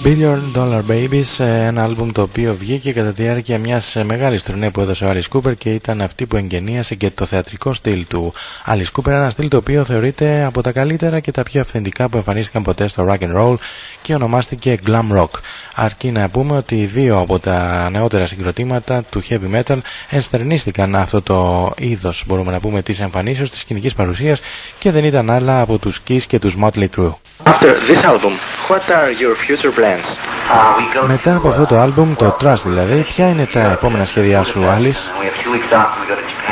Billion Dollar Babies, ένα άλμπουμ το οποίο βγήκε κατά τη διάρκεια μιας μεγάλης τουρνέ που έδωσε ο Alice Cooper και ήταν αυτή που εγγενίασε και το θεατρικό στυλ του Alice Cooper, ένα στυλ το οποίο θεωρείται από τα καλύτερα και τα πιο αυθεντικά που εμφανίστηκαν ποτέ στο rock and roll και ονομάστηκε glam rock. Αρκεί να πούμε ότι δύο από τα νεότερα συγκροτήματα του heavy metal ενστερνίστηκαν αυτό το είδος, μπορούμε να πούμε, της εμφανίσεως της σκηνικής παρουσίας και δεν ήταν άλλα από τους Kiss και τους Motley Crue. After this album, what are your future plans? Μετά από αυτό το άλμπουμ, το Trust δηλαδή, ποια είναι τα επόμενα σχέδιά σου, Alice?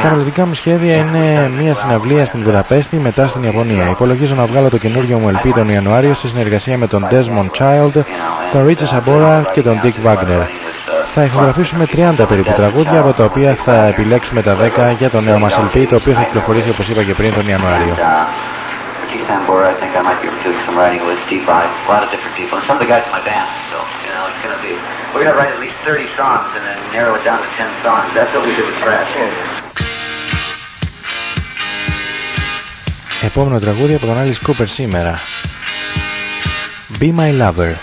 Τα μελλοντικά μου σχέδια είναι μια συναυλία στην Βουδαπέστη, μετά στην Ιαπωνία. Υπολογίζω να βγάλω το καινούργιο μου LP τον Ιανουάριο σε συνεργασία με τον Desmond Child, τον Richie Sambora και τον Dick Wagner. Θα ηχογραφήσουμε 30 περίπου τραγούδια, από τα οποία θα επιλέξουμε τα 10 για το νέο μας LP, το οποίο θα κυκλοφορήσει, όπως είπα και πριν, τον Ιανουάριο. Sambora, I think I might be doing some writing with Steve Vai, a lot of different people, and some of the guys in my band, so, you know, it's gonna be, we're gonna write at least 30 songs and then narrow it down to 10 songs. That's what we did with Crash. Επόμενο τραγούδι από τον Alice Cooper σήμερα, Be My Lover.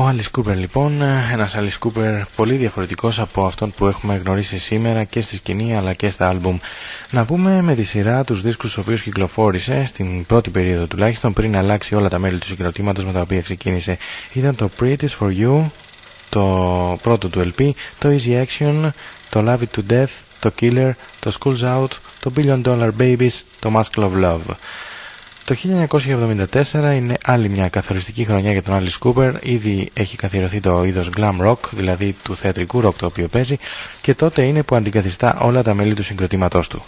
Ο Alice Cooper λοιπόν, ένας Alice Cooper πολύ διαφορετικός από αυτόν που έχουμε γνωρίσει σήμερα και στη σκηνή αλλά και στα άλμπουμ. Να πούμε με τη σειρά τους δίσκους τους οποίους κυκλοφόρησε στην πρώτη περίοδο τουλάχιστον, πριν αλλάξει όλα τα μέλη του συγκροτήματος με τα οποία ξεκίνησε. Ήταν το Pretty's For You, το πρώτο του LP, το Easy Action, το Love It To Death, το Killer, το School's Out, το Billion Dollar Babies, το Mask of Love. Το 1974 είναι άλλη μια καθοριστική χρονιά για τον Alice Cooper. Ήδη έχει καθιερωθεί το είδος glam rock, δηλαδή του θεατρικού rock το οποίο παίζει, και τότε είναι που αντικαθιστά όλα τα μέλη του συγκροτήματός του.